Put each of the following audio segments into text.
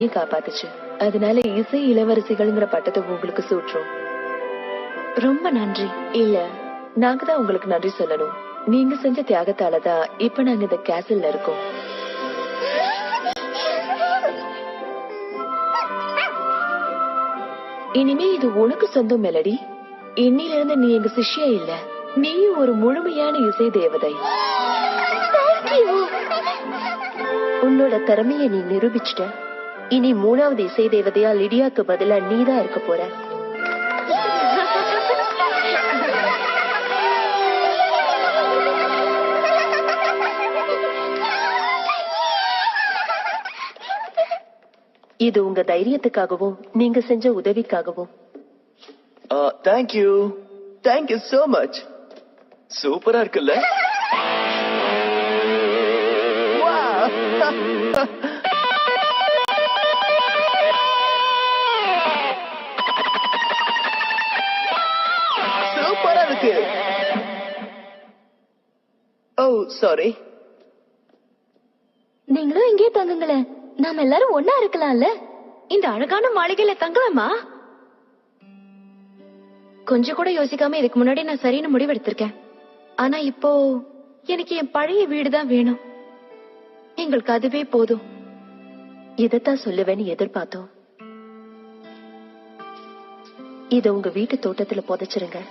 காப்பாத்துச்சு. அதனால இசை இளவரசிகள்ங்கிற பட்டத்தை உங்களுக்கு சூட்டுறோம். ரொம்ப நன்றி. இல்ல, நாங்க தான் உங்களுக்கு நன்றி சொல்லணும். நீங்க செஞ்ச தியாகத்தாலதான் இப்ப நாங்க இந்த கேசல்ல இருக்கோம். இனிமே இது உனக்கு சொந்தம் மெலடி. இன்னில இருந்து நீ எங்க சிஷ்யா இல்ல, நீயும் ஒரு முழுமையான இசை தேவதை. உன்னோட திறமைய நீ நிரூபிச்சிட்ட. இனி 3வது இசை தேவதையா லிடியாக்கு பதிலா நீதான் இருக்க போற. இது உங்க தைரியத்துக்காகவும் நீங்க செஞ்ச உதவிக்காகவும். Thank you thank you so much. சூப்பரா இருக்குல்ல? சூப்பரா இருக்கு. Oh sorry. நீங்களும் இங்கே தங்குங்களேன். நாம எல்லாரும் ஒன்னா இருக்கலாம்ல. இந்த அழகான மாளிகையில தங்கலாமா? கொஞ்சம் கூட யோசிக்காம இதுக்கு முன்னாடி நான் சரின்னு முடிவெடுத்திருக்கேன். ஆனா இப்போ எனக்கு என் பழைய வீடுதான் வேணும். எங்களுக்கு அதுவே போதும். இதத்தான் சொல்லுவேன்னு எதிர்பார்த்தோம். இத உங்க வீட்டு தோட்டத்துல புதைச்சிருங்க.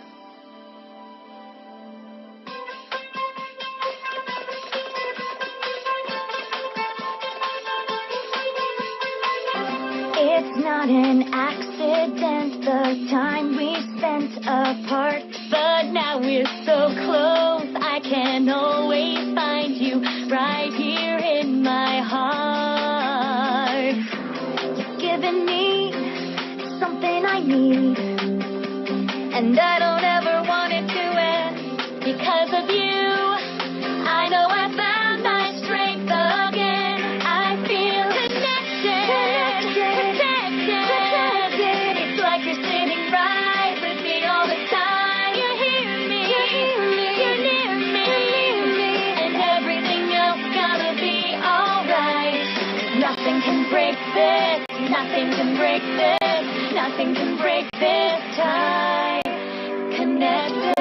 It's not an accident, the time we spent apart. But now we're so close, I can always find you right here in my heart. You've given me something I need, and I don't ever want it to end. Because of you, I know I found my strength again. I feel connected, protected. It's like you're sitting right with me all the time. You hear me, you're near me, and everything else gotta be alright. Nothing can break this, nothing can break this, nothing can break this tie. Connected.